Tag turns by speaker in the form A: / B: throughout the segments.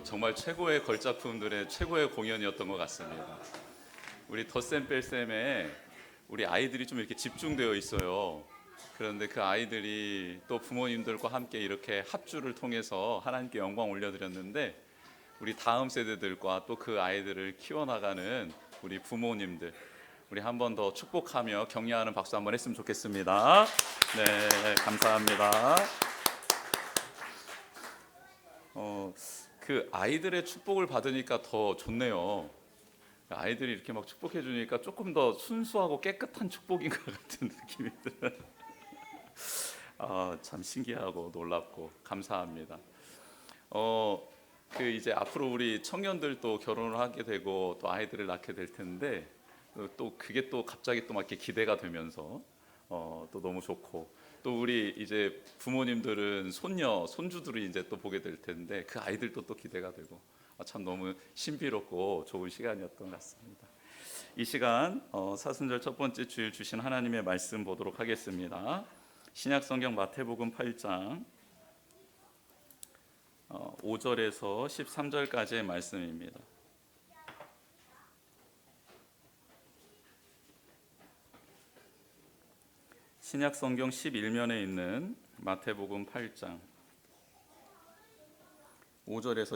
A: 정말 최고의 걸작품들의 최고의 공연이었던 것 같습니다. 우리 덧셈 뺄셈에 우리 아이들이 좀 이렇게 집중되어 있어요. 그런데 그 아이들이 또 부모님들과 함께 이렇게 합주를 통해서 하나님께 영광 올려드렸는데, 우리 다음 세대들과 또 그 아이들을 키워나가는 우리 부모님들, 우리 한 번 더 축복하며 격려하는 박수 한번 했으면 좋겠습니다. 네, 감사합니다. 그 아이들의 축복을 받으니까 더 좋네요. 아이들이 이렇게 막 축복해 주니까 조금 더 순수하고 깨끗한 축복인 것 같은 느낌이 들어요. 참 신기하고 놀랍고 감사합니다. 그 이제 앞으로 우리 청년들도 결혼을 하게 되고 또 아이들을 낳게 될 텐데, 또 그게 또 갑자기 또 막 이렇게 기대가 되면서 또 너무 좋고, 또 우리 이제 부모님들은 손녀, 손주들을 이제 또 보게 될 텐데 그 아이들도 또 기대가 되고, 참 너무 신비롭고 좋은 시간이었던 것 같습니다. 이 시간 사순절 첫 번째 주일 주신 하나님의 말씀 보도록 하겠습니다. 신약성경 마태복음 8장 5절에서 13절까지의 말씀입니다. 신약성경 11면에 있는 마태복음 8장 5절에서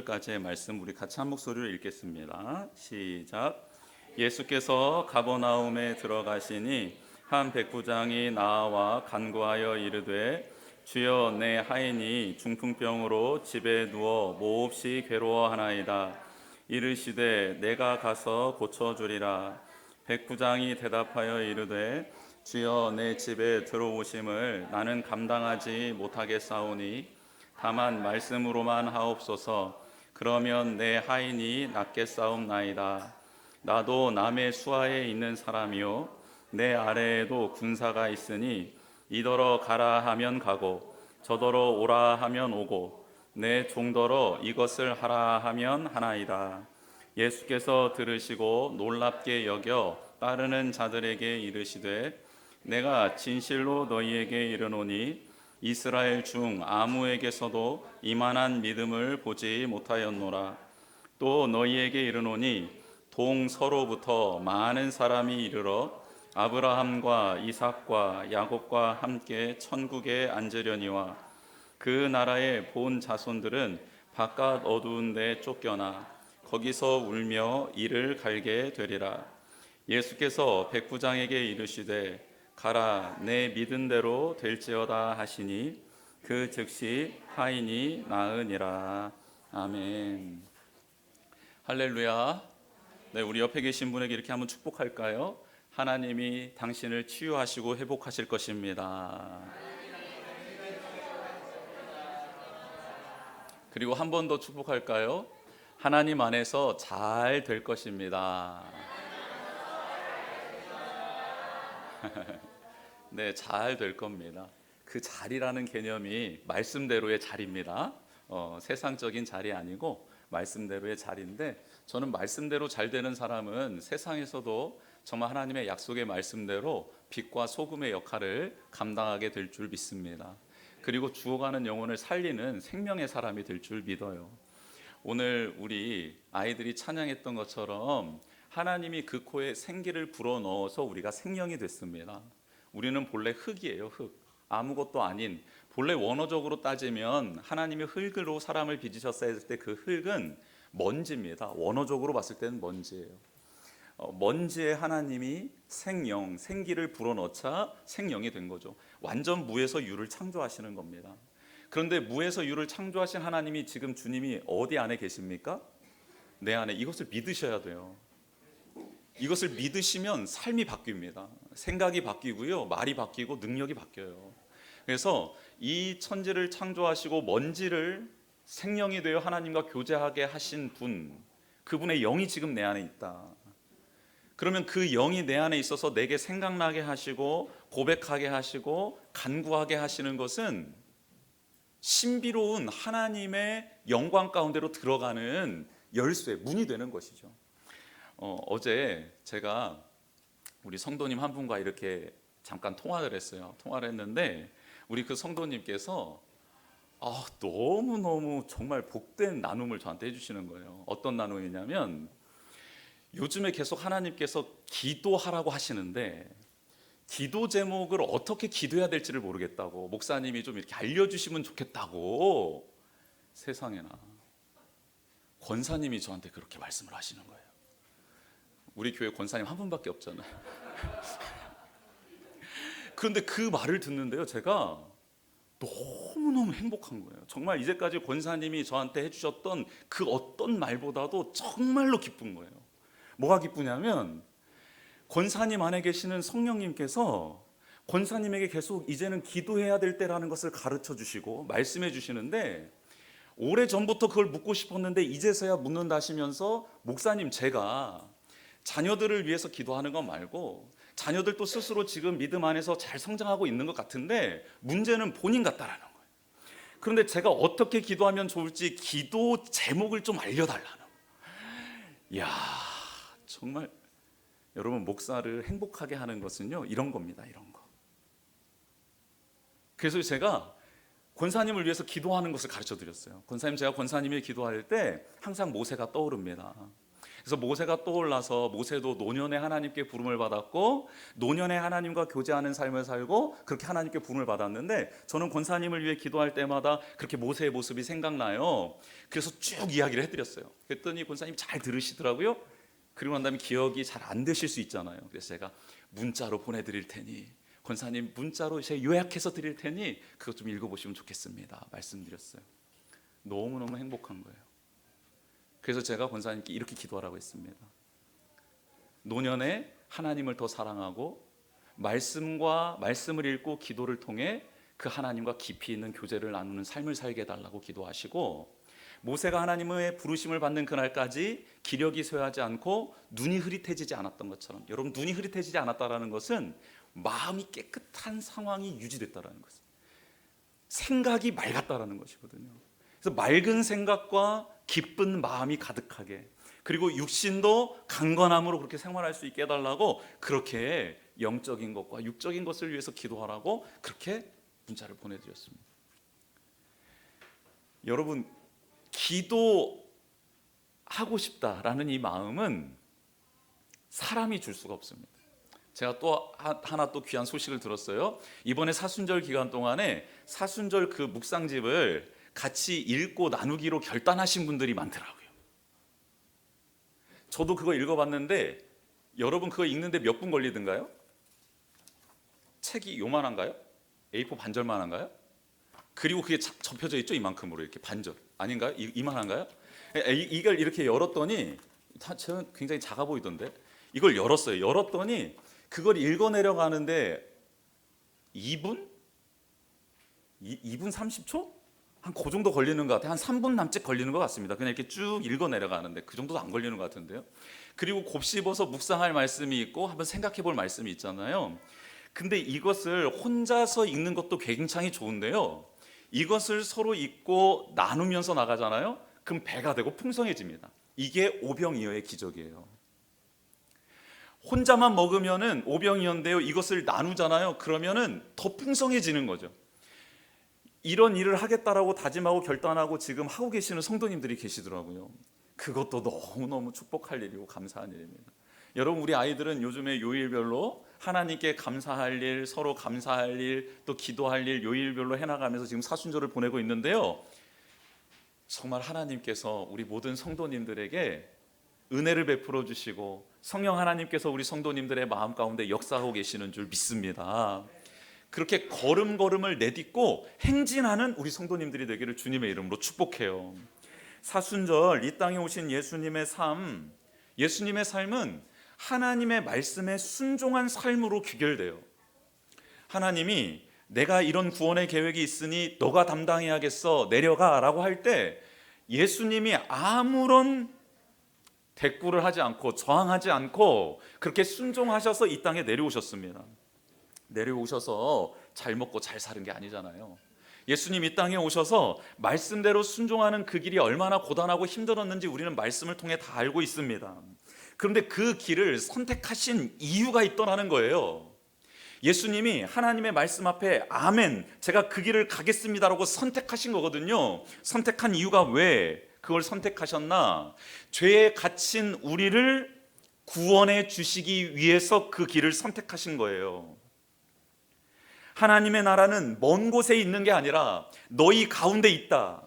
A: 13절까지의 말씀, 우리 같이 한 목소리로 읽겠습니다. 시작. 예수께서 가버나움에 들어가시니 한 백부장이 나와 간구하여 이르되, 주여, 내 하인이 중풍병으로 집에 누워 몹시 괴로워하나이다. 이르시되, 내가 가서 고쳐주리라. 백부장이 대답하여 이르되, 주여, 내 집에 들어오심을 나는 감당하지 못하겠사오니 다만 말씀으로만 하옵소서. 그러면 내 하인이 낫겠사옵나이다. 나도 남의 수하에 있는 사람이요 내 아래에도 군사가 있으니 이더러 가라 하면 가고 저더러 오라 하면 오고 내 종더러 이것을 하라 하면 하나이다. 예수께서 들으시고 놀랍게 여겨 따르는 자들에게 이르시되, 내가 진실로 너희에게 이르노니 이스라엘 중 아무에게서도 이만한 믿음을 보지 못하였노라. 또 너희에게 이르노니 동서로부터 많은 사람이 이르러 아브라함과 이삭과 야곱과 함께 천국에 앉으려니와 그 나라의 본 자손들은 바깥 어두운 데 쫓겨나 거기서 울며 이를 갈게 되리라. 예수께서 백부장에게 이르시되, 가라, 내 믿은 대로 될지어다 하시니 그 즉시 하인이 나으니라. 아멘. 할렐루야. 네, 우리 옆에 계신 분에게 이렇게 한번 축복할까요? 하나님이 당신을 치유하시고 회복하실 것입니다. 그리고 한 번 더 축복할까요? 하나님 안에서 잘 될 것입니다. 네, 잘 될 겁니다. 그 자리라는 개념이 말씀대로의 자리입니다. 세상적인 자리 아니고 말씀대로의 자리인데, 저는 말씀대로 잘 되는 사람은 세상에서도 정말 하나님의 약속의 말씀대로 빛과 소금의 역할을 감당하게 될 줄 믿습니다. 그리고 죽어가는 영혼을 살리는 생명의 사람이 될 줄 믿어요. 오늘 우리 아이들이 찬양했던 것처럼 하나님이 그 코에 생기를 불어넣어서 우리가 생명이 됐습니다. 우리는 본래 흙이에요. 흙. 아무것도 아닌, 본래 원어적으로 따지면 하나님이 흙으로 사람을 빚으셨어야 했을 때 그 흙은 먼지입니다. 원어적으로 봤을 때는 먼지예요. 먼지에 하나님이 생영, 생기를 불어넣자 생명이 된 거죠. 완전 무에서 유를 창조하시는 겁니다. 그런데 무에서 유를 창조하신 하나님이 지금 주님이 어디 안에 계십니까? 내 안에. 이것을 믿으셔야 돼요. 이것을 믿으시면 삶이 바뀝니다. 생각이 바뀌고요, 말이 바뀌고 능력이 바뀌어요. 그래서 이 천지를 창조하시고 먼지를 생명이 되어 하나님과 교제하게 하신 분, 그분의 영이 지금 내 안에 있다. 그러면 그 영이 내 안에 있어서 내게 생각나게 하시고 고백하게 하시고 간구하게 하시는 것은 신비로운 하나님의 영광 가운데로 들어가는 열쇠, 문이 되는 것이죠. 어제 제가 우리 성도님 한 분과 이렇게 잠깐 통화를 했어요. 통화를 했는데 우리 그 성도님께서 너무너무 정말 복된 나눔을 저한테 해주시는 거예요. 어떤 나눔이냐면 요즘에 계속 하나님께서 기도하라고 하시는데 기도 제목을 어떻게 기도해야 될지를 모르겠다고 목사님이 좀 이렇게 알려주시면 좋겠다고 세상에나 권사님이 저한테 그렇게 말씀을 하시는 거예요. 우리 교회 권사님 한 분밖에 없잖아요. 그런데 그 말을 듣는데요, 제가 너무너무 행복한 거예요. 정말 이제까지 권사님이 저한테 해주셨던 그 어떤 말보다도 정말로 기쁜 거예요. 뭐가 기쁘냐면 권사님 안에 계시는 성령님께서 권사님에게 계속 이제는 기도해야 될 때라는 것을 가르쳐 주시고 말씀해 주시는데, 오래전부터 그걸 묻고 싶었는데 이제서야 묻는다 하시면서, 목사님, 제가 자녀들을 위해서 기도하는 것 말고 자녀들도 스스로 지금 믿음 안에서 잘 성장하고 있는 것 같은데 문제는 본인 같다라는 거예요. 그런데 제가 어떻게 기도하면 좋을지 기도 제목을 좀 알려달라는 거예요. 이야, 정말 여러분, 목사를 행복하게 하는 것은요 이런 겁니다. 이런 거. 그래서 제가 권사님을 위해서 기도하는 것을 가르쳐 드렸어요. 권사님, 제가 권사님이 기도할 때 항상 모세가 떠오릅니다. 그래서 모세가 떠올라서 모세도 노년에 하나님께 부름을 받았고 노년에 하나님과 교제하는 삶을 살고 그렇게 하나님께 부름을 받았는데, 저는 권사님을 위해 기도할 때마다 그렇게 모세의 모습이 생각나요. 그래서 쭉 이야기를 해드렸어요. 그랬더니 권사님이 잘 들으시더라고요. 그리고 난 다음에 기억이 잘 안 되실 수 있잖아요. 그래서 제가 문자로 보내드릴 테니, 권사님 문자로 제가 요약해서 드릴 테니 그것 좀 읽어보시면 좋겠습니다 말씀드렸어요. 너무너무 행복한 거예요. 그래서 제가 권사님께 이렇게 기도하라고 했습니다. 노년에 하나님을 더 사랑하고 말씀을 읽고 기도를 통해 그 하나님과 깊이 있는 교제를 나누는 삶을 살게 해달라고 기도하시고, 모세가 하나님의 부르심을 받는 그날까지 기력이 쇠하지 않고 눈이 흐릿해지지 않았던 것처럼, 여러분, 눈이 흐릿해지지 않았다는 것은 마음이 깨끗한 상황이 유지됐다는 것이에요. 생각이 맑았다는 것이거든요. 그래서 맑은 생각과 기쁜 마음이 가득하게, 그리고 육신도 강건함으로 그렇게 생활할 수 있게 해달라고, 그렇게 영적인 것과 육적인 것을 위해서 기도하라고 그렇게 문자를 보내드렸습니다. 여러분, 기도하고 싶다라는 이 마음은 사람이 줄 수가 없습니다. 제가 또 하나 또 귀한 소식을 들었어요. 이번에 사순절 기간 동안에 사순절 그 묵상집을 같이 읽고 나누기로 결단하신 분들이 많더라고요. 저도 그거 읽어봤는데, 여러분 그거 읽는데 몇 분 걸리던가요? 책이 요만한가요? A4 반절만한가요? 그리고 그게 접혀져 있죠, 이만큼으로 이렇게 반절 아닌가요? 이만한가요? 이걸 이렇게 열었더니 제가 굉장히 작아 보이던데, 이걸 열었어요. 열었더니 그걸 읽어 내려가는데 2분 30초? 한 그 정도 걸리는 것 같아요. 한 3분 남짓 걸리는 것 같습니다. 그냥 이렇게 쭉 읽어 내려가는데 그 정도도 안 걸리는 것 같은데요. 그리고 곱씹어서 묵상할 말씀이 있고 한번 생각해 볼 말씀이 있잖아요. 근데 이것을 혼자서 읽는 것도 굉장히 좋은데요, 이것을 서로 읽고 나누면서 나가잖아요. 그럼 배가 되고 풍성해집니다. 이게 오병이어의 기적이에요. 혼자만 먹으면은 오병이어인데요, 이것을 나누잖아요. 그러면은 더 풍성해지는 거죠. 이런 일을 하겠다라고 다짐하고 결단하고 지금 하고 계시는 성도님들이 계시더라고요. 그것도 너무너무 축복할 일이고 감사한 일입니다. 여러분, 우리 아이들은 요즘에 요일별로 하나님께 감사할 일, 서로 감사할 일, 또 기도할 일 요일별로 해나가면서 지금 사순절을 보내고 있는데요, 정말 하나님께서 우리 모든 성도님들에게 은혜를 베풀어 주시고 성령 하나님께서 우리 성도님들의 마음 가운데 역사하고 계시는 줄 믿습니다. 그렇게 걸음걸음을 내딛고 행진하는 우리 성도님들이 되기를 주님의 이름으로 축복해요. 사순절 이 땅에 오신 예수님의 삶은 하나님의 말씀에 순종한 삶으로 귀결돼요. 하나님이 내가 이런 구원의 계획이 있으니 너가 담당해야겠어, 내려가 라고 할 때 예수님이 아무런 대꾸를 하지 않고 저항하지 않고 그렇게 순종하셔서 이 땅에 내려오셨습니다. 내려오셔서 잘 먹고 잘 사는 게 아니잖아요. 예수님 이 땅에 오셔서 말씀대로 순종하는 그 길이 얼마나 고단하고 힘들었는지 우리는 말씀을 통해 다 알고 있습니다. 그런데 그 길을 선택하신 이유가 있더라는 거예요. 예수님이 하나님의 말씀 앞에 아멘, 제가 그 길을 가겠습니다라고 선택하신 거거든요. 선택한 이유가 왜 그걸 선택하셨나? 죄에 갇힌 우리를 구원해 주시기 위해서 그 길을 선택하신 거예요. 하나님의 나라는 먼 곳에 있는 게 아니라 너희 가운데 있다.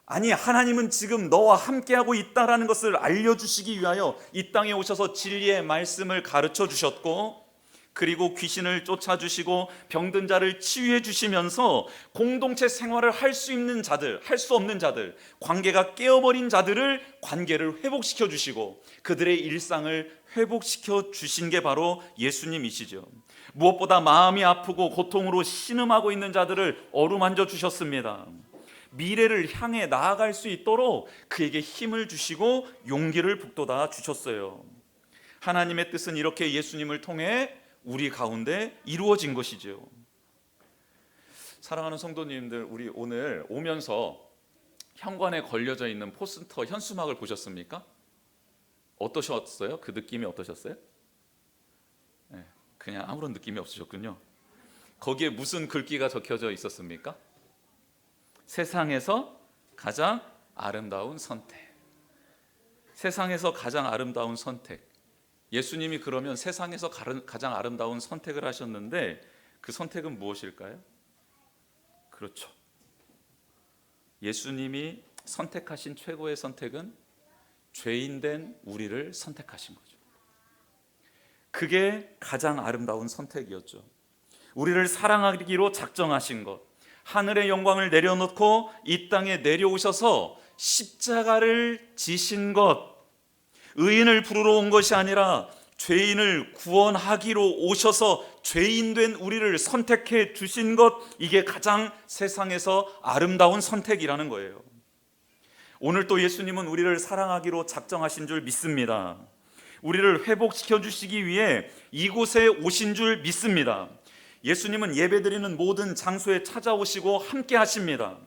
A: 아니, 하나님은 지금 너와 함께하고 있다라는 것을 알려주시기 위하여 이 땅에 오셔서 진리의 말씀을 가르쳐 주셨고, 그리고 귀신을 쫓아주시고 병든 자를 치유해 주시면서 공동체 생활을 할 수 있는 자들, 할 수 없는 자들, 관계가 깨어버린 자들을 관계를 회복시켜 주시고 그들의 일상을 회복시켜 주신 게 바로 예수님이시죠. 무엇보다 마음이 아프고 고통으로 신음하고 있는 자들을 어루만져 주셨습니다. 미래를 향해 나아갈 수 있도록 그에게 힘을 주시고 용기를 북돋아 주셨어요. 하나님의 뜻은 이렇게 예수님을 통해 우리 가운데 이루어진 것이죠. 사랑하는 성도님들, 우리 오늘 오면서 현관에 걸려져 있는 포스터 현수막을 보셨습니까? 어떠셨어요? 그 느낌이 어떠셨어요? 네, 그냥 아무런 느낌이 없으셨군요. 거기에 무슨 글귀가 적혀져 있었습니까? 세상에서 가장 아름다운 선택. 세상에서 가장 아름다운 선택. 예수님이 그러면 세상에서 가장 아름다운 선택을 하셨는데 그 선택은 무엇일까요? 그렇죠. 예수님이 선택하신 최고의 선택은 죄인된 우리를 선택하신 거죠. 그게 가장 아름다운 선택이었죠. 우리를 사랑하기로 작정하신 것, 하늘의 영광을 내려놓고 이 땅에 내려오셔서 십자가를 지신 것, 의인을 부르러 온 것이 아니라 죄인을 구원하기로 오셔서 죄인된 우리를 선택해 주신 것, 이게 가장 세상에서 아름다운 선택이라는 거예요. 오늘 또 예수님은 우리를 사랑하기로 작정하신 줄 믿습니다. 우리를 회복시켜 주시기 위해 이곳에 오신 줄 믿습니다. 예수님은 예배드리는 모든 장소에 찾아오시고 함께 하십니다.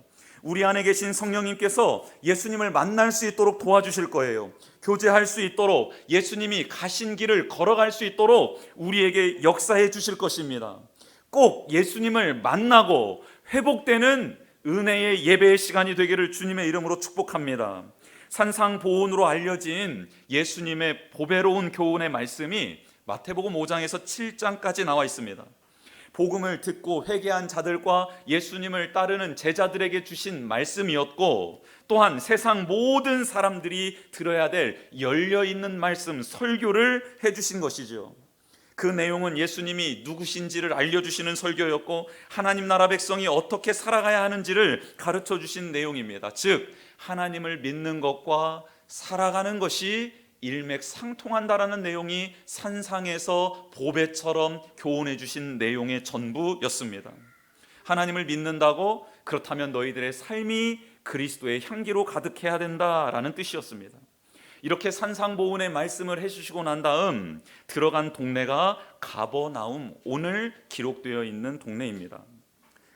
A: 우리 안에 계신 성령님께서 예수님을 만날 수 있도록 도와주실 거예요. 교제할 수 있도록, 예수님이 가신 길을 걸어갈 수 있도록 우리에게 역사해 주실 것입니다. 꼭 예수님을 만나고 회복되는 은혜의 예배의 시간이 되기를 주님의 이름으로 축복합니다. 산상보훈으로 알려진 예수님의 보배로운 교훈의 말씀이 마태복음 5장에서 7장까지 나와 있습니다. 복음을 듣고 회개한 자들과 예수님을 따르는 제자들에게 주신 말씀이었고, 또한 세상 모든 사람들이 들어야 될 열려있는 말씀, 설교를 해주신 것이죠. 그 내용은 예수님이 누구신지를 알려주시는 설교였고, 하나님 나라 백성이 어떻게 살아가야 하는지를 가르쳐 주신 내용입니다. 즉, 하나님을 믿는 것과 살아가는 것이 일맥상통한다라는 내용이 산상에서 보배처럼 교훈해 주신 내용의 전부였습니다. 하나님을 믿는다고? 그렇다면 너희들의 삶이 그리스도의 향기로 가득해야 된다라는 뜻이었습니다. 이렇게 산상보훈의 말씀을 해주시고 난 다음 들어간 동네가 가버나움, 오늘 기록되어 있는 동네입니다.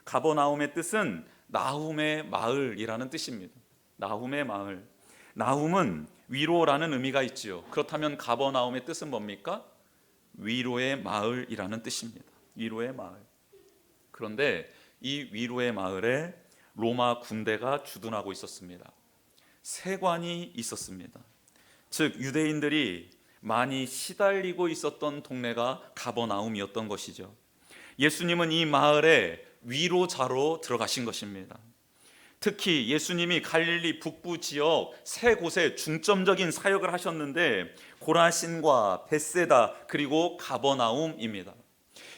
A: 가버나움의 뜻은 나훔의 마을이라는 뜻입니다. 나훔의 마을. 나훔은 위로라는 의미가 있지요. 그렇다면 가버나움의 뜻은 뭡니까? 위로의 마을이라는 뜻입니다. 위로의 마을. 그런데 이 위로의 마을에 로마 군대가 주둔하고 있었습니다. 세관이 있었습니다. 즉 유대인들이 많이 시달리고 있었던 동네가 가버나움이었던 것이죠. 예수님은 이 마을에 위로자로 들어가신 것입니다. 특히 예수님이 갈릴리 북부 지역 세 곳에 중점적인 사역을 하셨는데 고라신과 벳세다 그리고 가버나움입니다.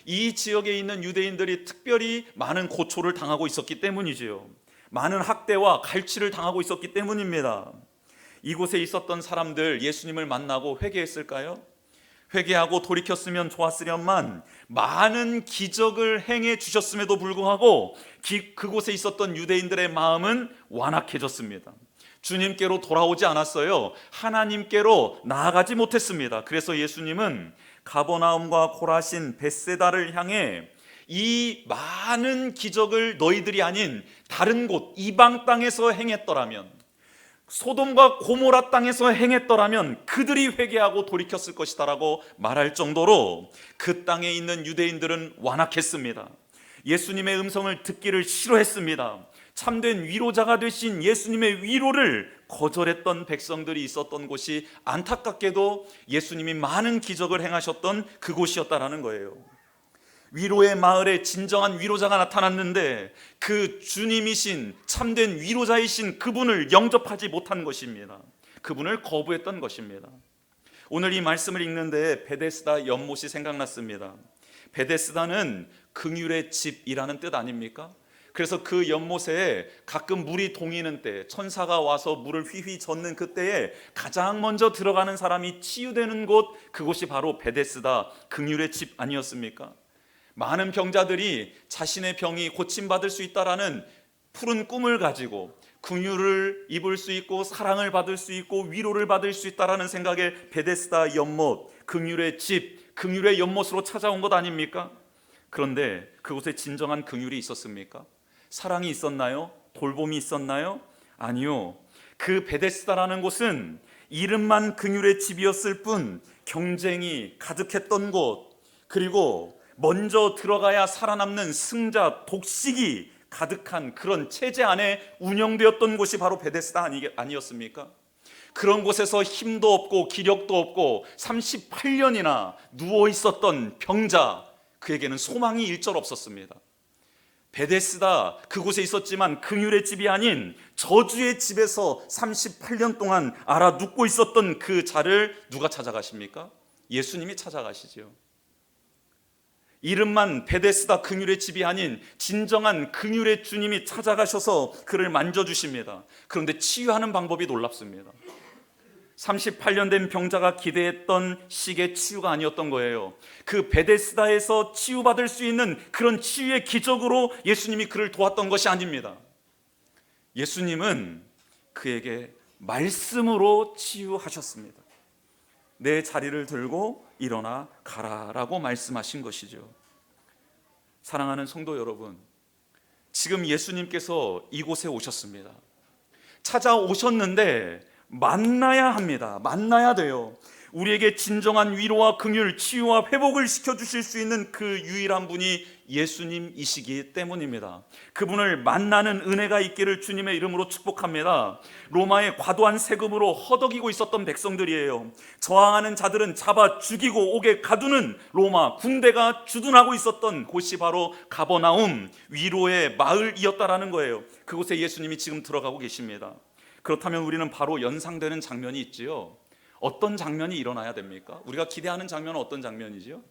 A: 이 지역에 있는 유대인들이 특별히 많은 고초를 당하고 있었기 때문이지요. 많은 학대와 갈취를 당하고 있었기 때문입니다. 이곳에 있었던 사람들 예수님을 만나고 회개했을까요? 회개하고 돌이켰으면 좋았으련만 많은 기적을 행해 주셨음에도 불구하고 그곳에 있었던 유대인들의 마음은 완악해졌습니다. 주님께로 돌아오지 않았어요. 하나님께로 나아가지 못했습니다. 그래서 예수님은 가버나움과 고라신, 벳세다를 향해 이 많은 기적을 너희들이 아닌 다른 곳 이방 땅에서 행했더라면,
B: 소돔과 고모라 땅에서 행했더라면 그들이 회개하고 돌이켰을 것이다라고 말할 정도로 그 땅에 있는 유대인들은 완악했습니다. 예수님의 음성을 듣기를 싫어했습니다. 참된 위로자가 되신 예수님의 위로를 거절했던 백성들이 있었던 곳이 안타깝게도 예수님이 많은 기적을 행하셨던 그곳이었다라는 거예요. 위로의 마을에 진정한 위로자가 나타났는데 그 주님이신 참된 위로자이신 그분을 영접하지 못한 것입니다. 그분을 거부했던 것입니다. 오늘 이 말씀을 읽는데 베데스다 연못이 생각났습니다. 베데스다는 긍휼의 집이라는 뜻 아닙니까? 그래서 그 연못에 가끔 물이 동이는 때, 천사가 와서 물을 휘휘 젓는 그때에 가장 먼저 들어가는 사람이 치유되는 곳, 그곳이 바로 베데스다 긍휼의 집 아니었습니까? 많은 병자들이 자신의 병이 고침받을 수 있다라는 푸른 꿈을 가지고 긍휼을 입을 수 있고 사랑을 받을 수 있고 위로를 받을 수 있다라는 생각에 베데스다 연못, 긍휼의 집, 긍휼의 연못으로 찾아온 것 아닙니까? 그런데 그곳에 진정한 긍휼이 있었습니까? 사랑이 있었나요? 돌봄이 있었나요? 아니요. 그 베데스다라는 곳은 이름만 긍휼의 집이었을 뿐 경쟁이 가득했던 곳, 그리고 먼저 들어가야 살아남는 승자 독식이 가득한 그런 체제 안에 운영되었던 곳이 바로 베데스다 아니었습니까? 그런 곳에서 힘도 없고 기력도 없고 38년이나 누워 있었던 병자, 그에게는 소망이 일절 없었습니다. 베데스다 그곳에 있었지만 긍휼의 집이 아닌 저주의 집에서 38년 동안 알아 눕고 있었던 그 자를 누가 찾아가십니까? 예수님이 찾아가시죠. 이름만 베데스다 긍휼의 집이 아닌 진정한 긍휼의 주님이 찾아가셔서 그를 만져주십니다. 그런데 치유하는 방법이 놀랍습니다. 38년 된 병자가 기대했던 식의 치유가 아니었던 거예요. 그 베데스다에서 치유받을 수 있는 그런 치유의 기적으로 예수님이 그를 도왔던 것이 아닙니다. 예수님은 그에게 말씀으로 치유하셨습니다. 내 자리를 들고 일어나 가라라고 말씀하신 것이죠. 사랑하는 성도 여러분, 지금 예수님께서 이곳에 오셨습니다. 찾아오셨는데 만나야 합니다. 만나야 돼요. 우리에게 진정한 위로와 긍휼, 치유와 회복을 시켜주실 수 있는 그 유일한 분이 예수님이시기 때문입니다. 그분을 만나는 은혜가 있기를 주님의 이름으로 축복합니다. 로마의 과도한 세금으로 허덕이고 있었던 백성들이에요. 저항하는 자들은 잡아 죽이고 옥에 가두는 로마 군대가 주둔하고 있었던 곳이 바로 가버나움, 위로의 마을이었다라는 거예요. 그곳에 예수님이 지금 들어가고 계십니다. 그렇다면 우리는 바로 연상되는 장면이 있지요. 어떤 장면이 일어나야 됩니까? 우리가 기대하는 장면은 어떤 장면이지요?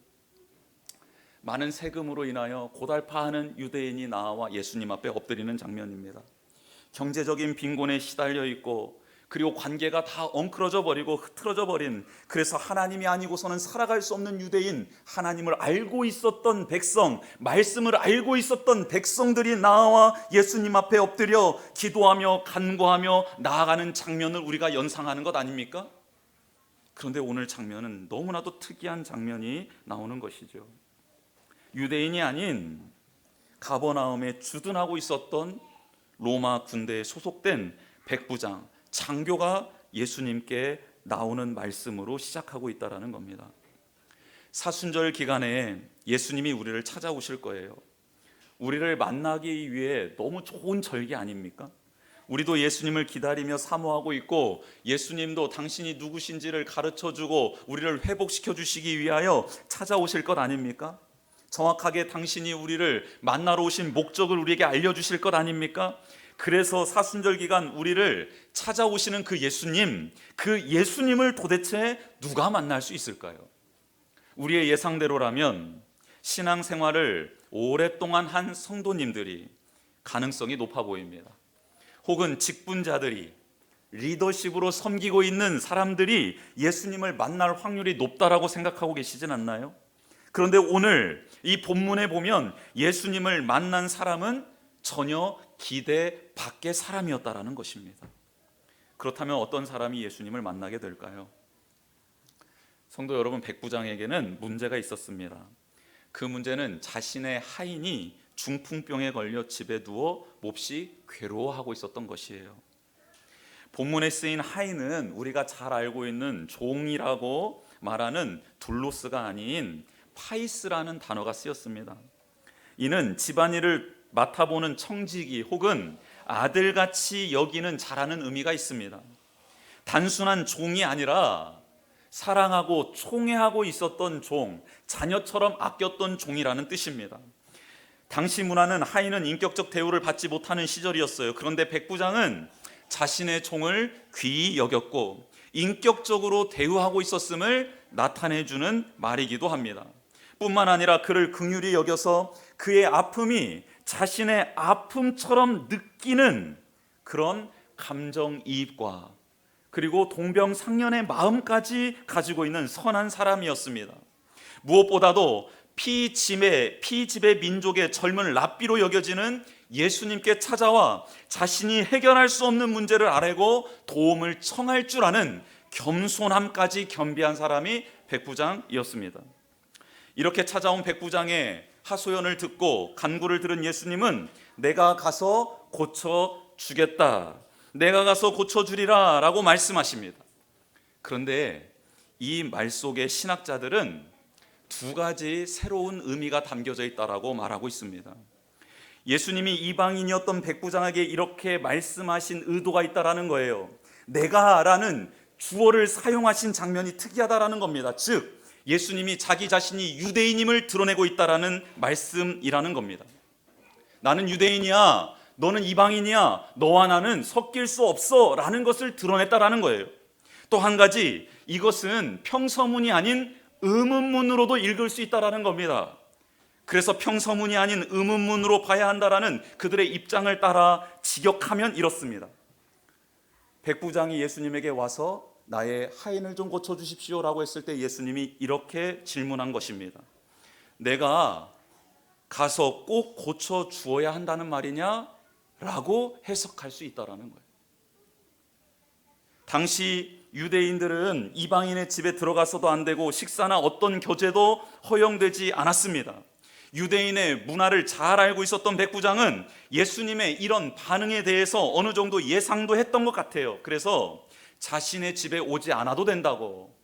B: 많은 세금으로 인하여 고달파하는 유대인이 나와 예수님 앞에 엎드리는 장면입니다. 경제적인 빈곤에 시달려 있고, 그리고 관계가 다 엉클어져 버리고 흐트러져 버린, 그래서 하나님이 아니고서는 살아갈 수 없는 유대인, 하나님을 알고 있었던 백성, 말씀을 알고 있었던 백성들이 나와 예수님 앞에 엎드려 기도하며 간구하며 나아가는 장면을 우리가 연상하는 것 아닙니까? 그런데 오늘 장면은 너무나도 특이한 장면이 나오는 것이죠. 유대인이 아닌 가버나움에 주둔하고 있었던 로마 군대에 소속된 백부장, 장교가 예수님께 나오는 말씀으로 시작하고 있다는 겁니다. 사순절 기간에 예수님이 우리를 찾아오실 거예요. 우리를 만나기 위해 너무 좋은 절기 아닙니까? 우리도 예수님을 기다리며 사모하고 있고, 예수님도 당신이 누구신지를 가르쳐주고 우리를 회복시켜 주시기 위하여 찾아오실 것 아닙니까? 정확하게 당신이 우리를 만나러 오신 목적을 우리에게 알려주실 것 아닙니까? 그래서 사순절 기간 우리를 찾아오시는 그 예수님, 그 예수님을 도대체 누가 만날 수 있을까요? 우리의 예상대로라면 신앙생활을 오랫동안 한 성도님들이 가능성이 높아 보입니다. 혹은 직분자들이, 리더십으로 섬기고 있는 사람들이 예수님을 만날 확률이 높다라고 생각하고 계시진 않나요? 그런데 오늘 이 본문에 보면 예수님을 만난 사람은 전혀 기대 밖의 사람이었다라는 것입니다. 그렇다면 어떤 사람이 예수님을 만나게 될까요? 성도 여러분, 백부장에게는 문제가 있었습니다. 그 문제는 자신의 하인이 중풍병에 걸려 집에 누워 몹시 괴로워하고 있었던 것이에요. 본문에 쓰인 하인은 우리가 잘 알고 있는 종이라고 말하는 둘로스가 아닌 파이스라는 단어가 쓰였습니다. 이는 집안일을 맡아보는 청지기 혹은 아들같이 여기는 자라는 의미가 있습니다. 단순한 종이 아니라 사랑하고 총애하고 있었던 종, 자녀처럼 아꼈던 종이라는 뜻입니다. 당시 문화는 하인은 인격적 대우를 받지 못하는 시절이었어요. 그런데 백부장은 자신의 종을 귀히 여겼고 인격적으로 대우하고 있었음을 나타내주는 말이기도 합니다. 뿐만 아니라 그를 긍휼히 여겨서 그의 아픔이 자신의 아픔처럼 느끼는 그런 감정이입과 그리고 동병상련의 마음까지 가지고 있는 선한 사람이었습니다. 무엇보다도 피지배 민족의 젊은 랍비로 여겨지는 예수님께 찾아와 자신이 해결할 수 없는 문제를 아뢰고 도움을 청할 줄 아는 겸손함까지 겸비한 사람이 백부장이었습니다. 이렇게 찾아온 백부장의 하소연을 듣고 간구를 들은 예수님은 내가 가서 고쳐주겠다, 내가 가서 고쳐주리라 라고 말씀하십니다. 그런데 이 말 속에 신학자들은 두 가지 새로운 의미가 담겨져 있다라고 말하고 있습니다. 예수님이 이방인이었던 백부장에게 이렇게 말씀하신 의도가 있다라는 거예요. 내가라는 주어를 사용하신 장면이 특이하다라는 겁니다. 즉 예수님이 자기 자신이 유대인임을 드러내고 있다라는 말씀이라는 겁니다. 나는 유대인이야, 너는 이방인이야, 너와 나는 섞일 수 없어 라는 것을 드러냈다라는 거예요. 또 한 가지, 이것은 평서문이 아닌 의문문으로도 읽을 수 있다라는 겁니다. 그래서 평서문이 아닌 의문문으로 봐야 한다라는 그들의 입장을 따라 직역하면 이렇습니다. 백부장이 예수님에게 와서 나의 하인을 좀 고쳐주십시오 라고 했을 때 예수님이 이렇게 질문한 것입니다. 내가 가서 꼭 고쳐주어야 한다는 말이냐? 라고 해석할 수 있다라는 거예요. 당시 유대인들은 이방인의 집에 들어가서도 안 되고 식사나 어떤 교제도 허용되지 않았습니다. 유대인의 문화를 잘 알고 있었던 백부장은 예수님의 이런 반응에 대해서 어느 정도 예상도 했던 것 같아요. 그래서 자신의 집에 오지 않아도 된다고,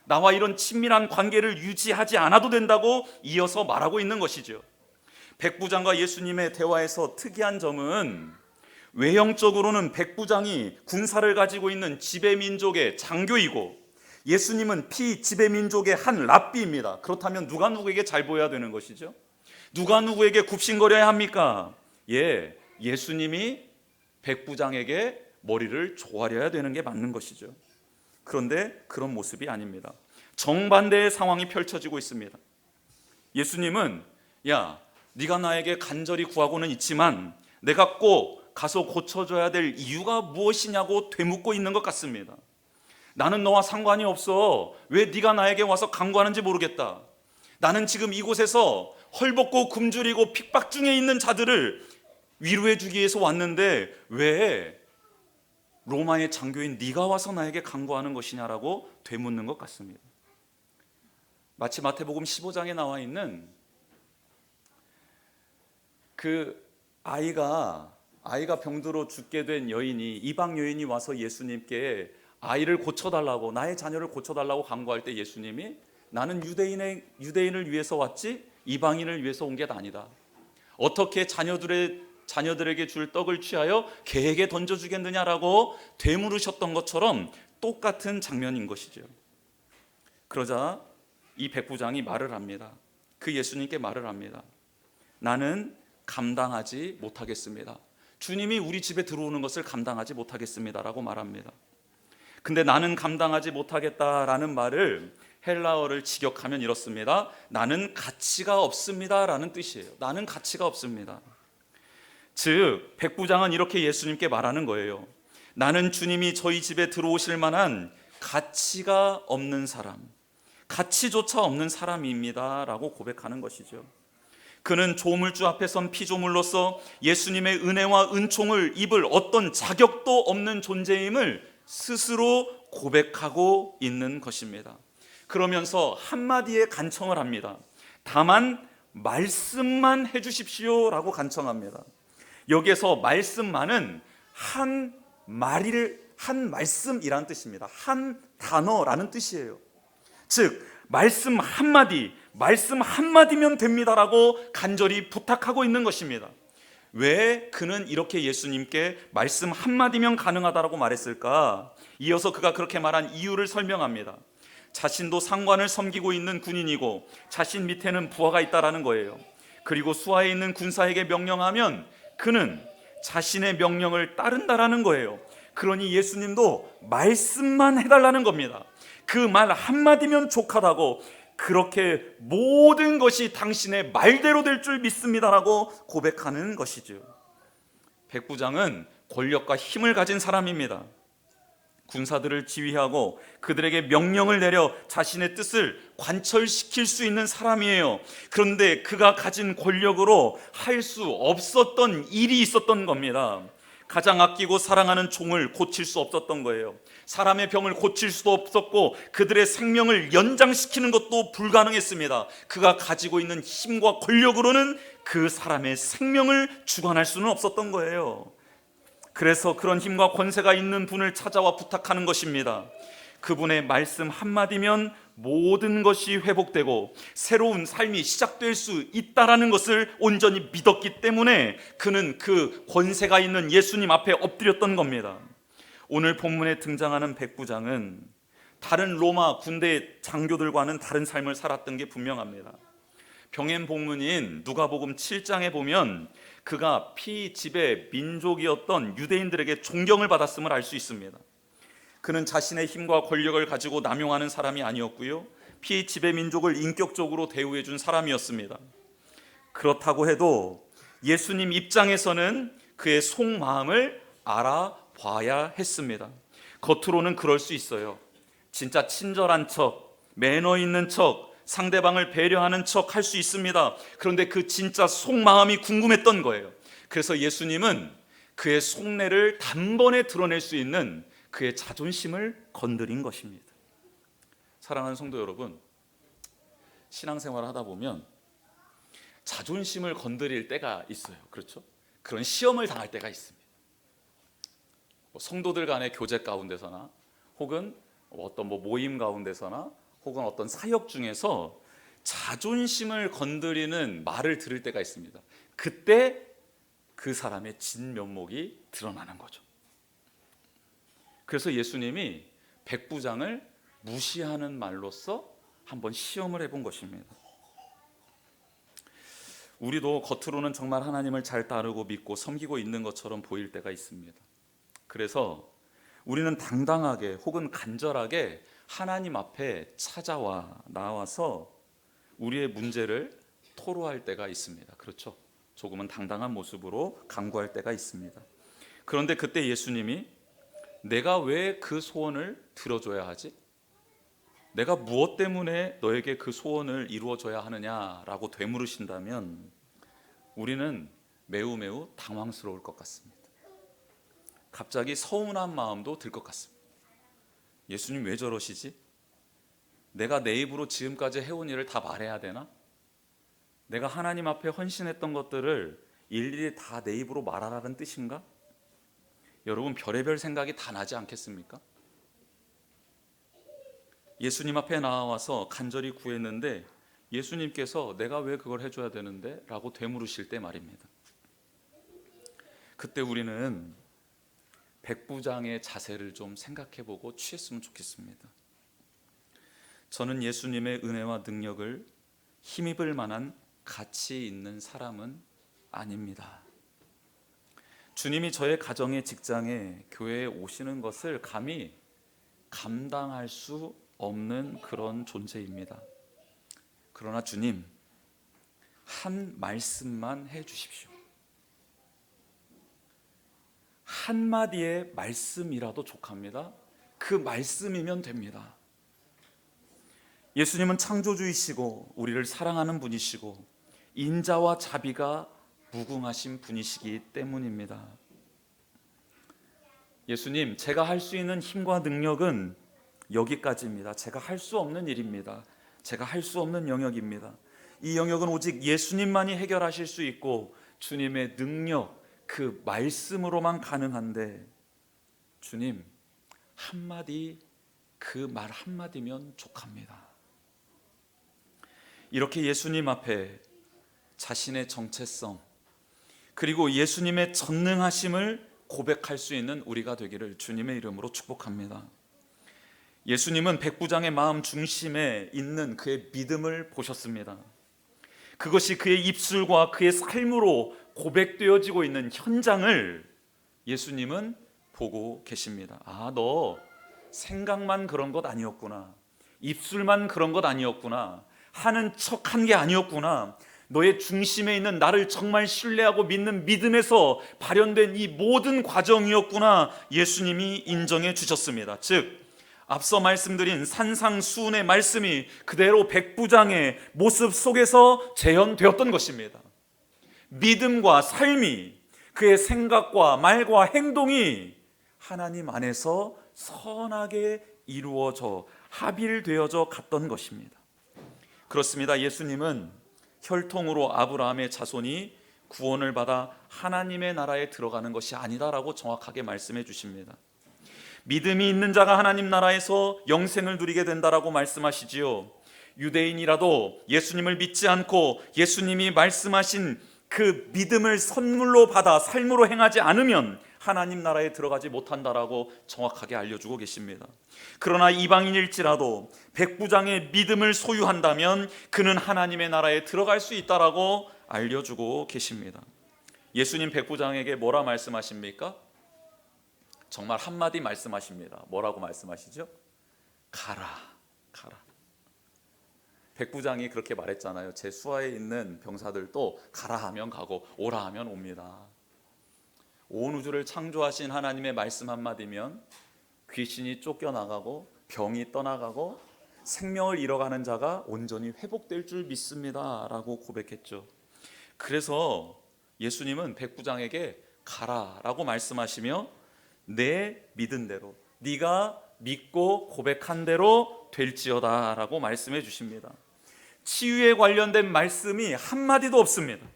B: 나와 이런 친밀한 관계를 유지하지 않아도 된다고 이어서 말하고 있는 것이죠. 백부장과 예수님의 대화에서 특이한 점은 외형적으로는 백부장이 군사를 가지고 있는 지배민족의 장교이고 예수님은 피지배민족의 한 랍비입니다. 그렇다면 누가 누구에게 잘 보여야 되는 것이죠? 누가 누구에게 굽신거려야 합니까? 예수님이 백부장에게 머리를 조아려야 되는 게 맞는 것이죠. 그런데 그런 모습이 아닙니다. 정반대의 상황이 펼쳐지고 있습니다. 예수님은 네가 나에게 간절히 구하고는 있지만 내가 꼭 가서 고쳐줘야 될 이유가 무엇이냐고 되묻고 있는 것 같습니다. 나는 너와 상관이 없어. 왜 네가 나에게 와서 간구하는지 모르겠다. 나는 지금 이곳에서 헐벗고 굶주리고 핍박 중에 있는 자들을 위로해 주기 위해서 왔는데 왜 로마의 장교인 네가 와서 나에게 간구하는 것이냐라고 되묻는 것 같습니다. 마치 마태복음 15장에 나와 있는 그 아이가 병들어 죽게 된 여인이, 이방 여인이 와서 예수님께 아이를 고쳐달라고, 나의 자녀를 고쳐달라고 간구할 때 예수님이 나는 유대인을 위해서 왔지 이방인을 위해서 온 게 아니다. 어떻게 자녀들에게 줄 떡을 취하여 개에게 던져주겠느냐라고 되물으셨던 것처럼 똑같은 장면인 것이죠. 그러자 이 백부장이 말을 합니다. 그 예수님께 말을 합니다. 나는 감당하지 못하겠습니다. 주님이 우리 집에 들어오는 것을 감당하지 못하겠습니다라고 말합니다. 근데 나는 감당하지 못하겠다라는 말을 헬라어를 직역하면 이렇습니다. 나는 가치가 없습니다라는 뜻이에요. 나는 가치가 없습니다. 즉 백부장은 이렇게 예수님께 말하는 거예요. 나는 주님이 저희 집에 들어오실 만한 가치가 없는 사람, 가치조차 없는 사람입니다 라고 고백하는 것이죠. 그는 조물주 앞에 선 피조물로서 예수님의 은혜와 은총을 입을 어떤 자격도 없는 존재임을 스스로 고백하고 있는 것입니다. 그러면서 한마디에 간청을 합니다. 다만 말씀만 해주십시오 라고 간청합니다. 여기에서 말씀만은 한 한 말씀이라는 뜻입니다. 한 단어라는 뜻이에요. 즉 말씀 한마디면 됩니다라고 간절히 부탁하고 있는 것입니다. 왜 그는 이렇게 예수님께 말씀 한마디면 가능하다라고 말했을까? 이어서 그가 그렇게 말한 이유를 설명합니다. 자신도 상관을 섬기고 있는 군인이고 자신 밑에는 부하가 있다라는 거예요. 그리고 수하에 있는 군사에게 명령하면 그는 자신의 명령을 따른다라는 거예요. 그러니 예수님도 말씀만 해달라는 겁니다. 그 말 한마디면 족하다고, 그렇게 모든 것이 당신의 말대로 될 줄 믿습니다라고 고백하는 것이죠. 백부장은 권력과 힘을 가진 사람입니다. 군사들을 지휘하고 그들에게 명령을 내려 자신의 뜻을 관철시킬 수 있는 사람이에요. 그런데 그가 가진 권력으로 할 수 없었던 일이 있었던 겁니다. 가장 아끼고 사랑하는 종을 고칠 수 없었던 거예요. 사람의 병을 고칠 수도 없었고 그들의 생명을 연장시키는 것도 불가능했습니다. 그가 가지고 있는 힘과 권력으로는 그 사람의 생명을 주관할 수는 없었던 거예요. 그래서 그런 힘과 권세가 있는 분을 찾아와 부탁하는 것입니다. 그분의 말씀 한마디면 모든 것이 회복되고 새로운 삶이 시작될 수 있다라는 것을 온전히 믿었기 때문에 그는 그 권세가 있는 예수님 앞에 엎드렸던 겁니다. 오늘 본문에 등장하는 백부장은 다른 로마 군대 장교들과는 다른 삶을 살았던 게 분명합니다. 병행 본문인 누가복음 7장에 보면 그가 피지배 민족이었던 유대인들에게 존경을 받았음을 알 수 있습니다. 그는 자신의 힘과 권력을 가지고 남용하는 사람이 아니었고요, 피지배 민족을 인격적으로 대우해 준 사람이었습니다. 그렇다고 해도 예수님 입장에서는 그의 속마음을 알아봐야 했습니다. 겉으로는 그럴 수 있어요. 진짜 친절한 척, 매너 있는 척, 상대방을 배려하는 척 할 수 있습니다. 그런데 그 진짜 속마음이 궁금했던 거예요. 그래서 예수님은 그의 속내를 단번에 드러낼 수 있는 그의 자존심을 건드린 것입니다. 사랑하는 성도 여러분, 신앙생활을 하다 보면 자존심을 건드릴 때가 있어요. 그렇죠? 그런 시험을 당할 때가 있습니다. 성도들 간의 교제 가운데서나 혹은 어떤 모임 가운데서나 혹은 어떤 사역 중에서 자존심을 건드리는 말을 들을 때가 있습니다. 그때 그 사람의 진면목이 드러나는 거죠. 그래서 예수님이 백부장을 무시하는 말로써 한번 시험을 해본 것입니다. 우리도 겉으로는 정말 하나님을 잘 따르고 믿고 섬기고 있는 것처럼 보일 때가 있습니다. 그래서 우리는 당당하게 혹은 간절하게 하나님 앞에 나와서 우리의 문제를 토로할 때가 있습니다. 그렇죠? 조금은 당당한 모습으로 간구할 때가 있습니다. 그런데 그때 예수님이 내가 왜 그 소원을 들어줘야 하지? 내가 무엇 때문에 너에게 그 소원을 이루어줘야 하느냐라고 되물으신다면 우리는 매우 당황스러울 것 같습니다. 갑자기 서운한 마음도 들 것 같습니다. 예수님 왜 저러시지? 내가 내 입으로 지금까지 해온 일을 다 말해야 되나? 내가 하나님 앞에 헌신했던 것들을 일일이 다 내 입으로 말하라는 뜻인가? 여러분, 별의별 생각이 다 나지 않겠습니까? 예수님 앞에 나와서 간절히 구했는데 예수님께서 내가 왜 그걸 해줘야 되는데? 라고 되물으실 때 말입니다. 그때 우리는 백부장의 자세를 좀 생각해보고 취했으면 좋겠습니다. 저는 예수님의 은혜와 능력을 힘입을 만한 가치 있는 사람은 아닙니다. 주님이 저의 가정에, 직장에, 교회에 오시는 것을 감히 감당할 수 없는 그런 존재입니다. 그러나 주님, 한 말씀만 해주십시오. 한마디의 말씀이라도 족합니다. 그 말씀이면 됩니다. 예수님은 창조주이시고 우리를 사랑하는 분이시고 인자와 자비가 무궁하신 분이시기 때문입니다. 예수님, 제가 할 수 있는 힘과 능력은 여기까지입니다. 제가 할 수 없는 일입니다. 제가 할 수 없는 영역입니다. 이 영역은 오직 예수님만이 해결하실 수 있고 주님의 능력, 그 말씀으로만 가능한데 주님, 한마디, 그 말 한마디면 족합니다. 이렇게 예수님 앞에 자신의 정체성 그리고 예수님의 전능하심을 고백할 수 있는 우리가 되기를 주님의 이름으로 축복합니다. 예수님은 백부장의 마음 중심에 있는 그의 믿음을 보셨습니다. 그것이 그의 입술과 그의 삶으로 고백되어지고 있는 현장을 예수님은 보고 계십니다. 아, 너 생각만 그런 것 아니었구나. 입술만 그런 것 아니었구나. 하는 척한 게 아니었구나. 너의 중심에 있는 나를 정말 신뢰하고 믿는 믿음에서 발현된 이 모든 과정이었구나. 예수님이 인정해 주셨습니다. 즉 앞서 말씀드린 산상수훈의 말씀이 그대로 백부장의 모습 속에서 재현되었던 것입니다. 믿음과 삶이, 그의 생각과 말과 행동이 하나님 안에서 선하게 이루어져 합일되어져 갔던 것입니다. 그렇습니다. 예수님은 혈통으로 아브라함의 자손이 구원을 받아 하나님의 나라에 들어가는 것이 아니다라고 정확하게 말씀해 주십니다. 믿음이 있는 자가 하나님 나라에서 영생을 누리게 된다라고 말씀하시지요. 유대인이라도 예수님을 믿지 않고 예수님이 말씀하신 그 믿음을 선물로 받아 삶으로 행하지 않으면 하나님 나라에 들어가지 못한다라고 정확하게 알려주고 계십니다. 그러나 이방인일지라도 백부장의 믿음을 소유한다면 그는 하나님의 나라에 들어갈 수 있다라고 알려주고 계십니다. 예수님 백부장에게 뭐라 말씀하십니까? 정말 한마디 말씀하십니다. 뭐라고 말씀하시죠? 가라, 가라. 백부장이 그렇게 말했잖아요. 제 수하에 있는 병사들도 가라 하면 가고 오라 하면 옵니다. 온 우주를 창조하신 하나님의 말씀 한마디면 귀신이 쫓겨나가고 병이 떠나가고 생명을 잃어가는 자가 온전히 회복될 줄 믿습니다 라고 고백했죠. 그래서 예수님은 백부장에게 가라라고 말씀하시며 내 믿은 대로, 네가 믿고 고백한 대로 될지어다 라고 말씀해 주십니다. 치유에 관련된 말씀이 한마디도 없습니다.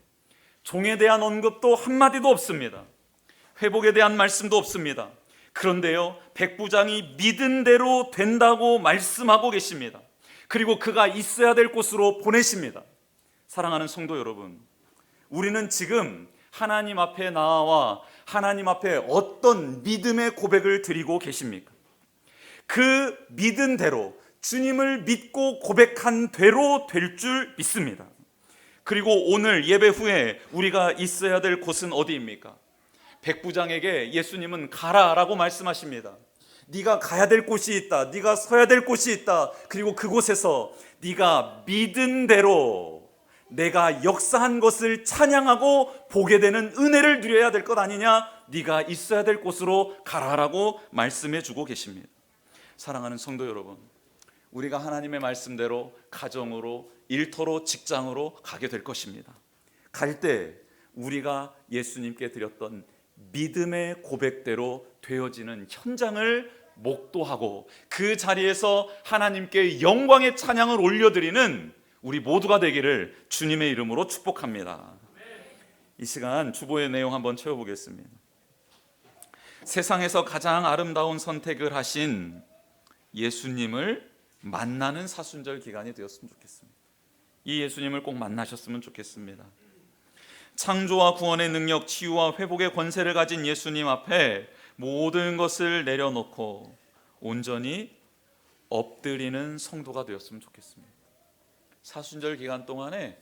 B: 종에 대한 언급도 한마디도 없습니다. 회복에 대한 말씀도 없습니다. 그런데요, 백부장이 믿은 대로 된다고 말씀하고 계십니다. 그리고 그가 있어야 될 곳으로 보내십니다. 사랑하는 성도 여러분, 우리는 지금 하나님 앞에 나와 하나님 앞에 어떤 믿음의 고백을 드리고 계십니까? 그 믿은 대로, 주님을 믿고 고백한 대로 될 줄 믿습니다. 그리고 오늘 예배 후에 우리가 있어야 될 곳은 어디입니까? 백부장에게 예수님은 가라라고 말씀하십니다. 네가 가야 될 곳이 있다. 네가 서야 될 곳이 있다. 그리고 그곳에서 네가 믿은 대로 내가 역사한 것을 찬양하고 보게 되는 은혜를 누려야 될 것 아니냐? 네가 있어야 될 곳으로 가라라고 말씀해 주고 계십니다. 사랑하는 성도 여러분, 우리가 하나님의 말씀대로 가정으로, 일터로, 직장으로 가게 될 것입니다. 갈 때 우리가 예수님께 드렸던 믿음의 고백대로 되어지는 현장을 목도하고 그 자리에서 하나님께 영광의 찬양을 올려드리는 우리 모두가 되기를 주님의 이름으로 축복합니다. 이 시간 주보의 내용 한번 채워보겠습니다. 세상에서 가장 아름다운 선택을 하신 예수님을 만나는 사순절 기간이 되었으면 좋겠습니다. 이 예수님을 꼭 만나셨으면 좋겠습니다. 창조와 구원의 능력, 치유와 회복의 권세를 가진 예수님 앞에 모든 것을 내려놓고 온전히 엎드리는 성도가 되었으면 좋겠습니다. 사순절 기간 동안에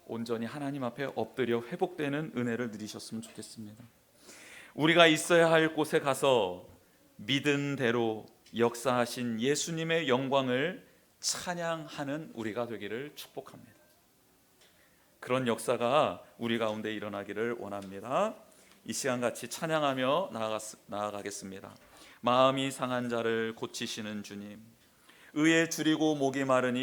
B: 온전히 하나님 앞에 엎드려 회복되는 은혜를 누리셨으면 좋겠습니다. 우리가 있어야 할 곳에 가서 믿은 대로 역사하신 예수님의 영광을 찬양하는 우리가 되기를 축복합니다. 그런 역사가 우리 가운데 일어나기를 원합니다. 이 시간 같이 찬양하며 나아가겠습니다. 마음이 상한 자를 고치시는 주님, 의에 줄이고 목이 마르니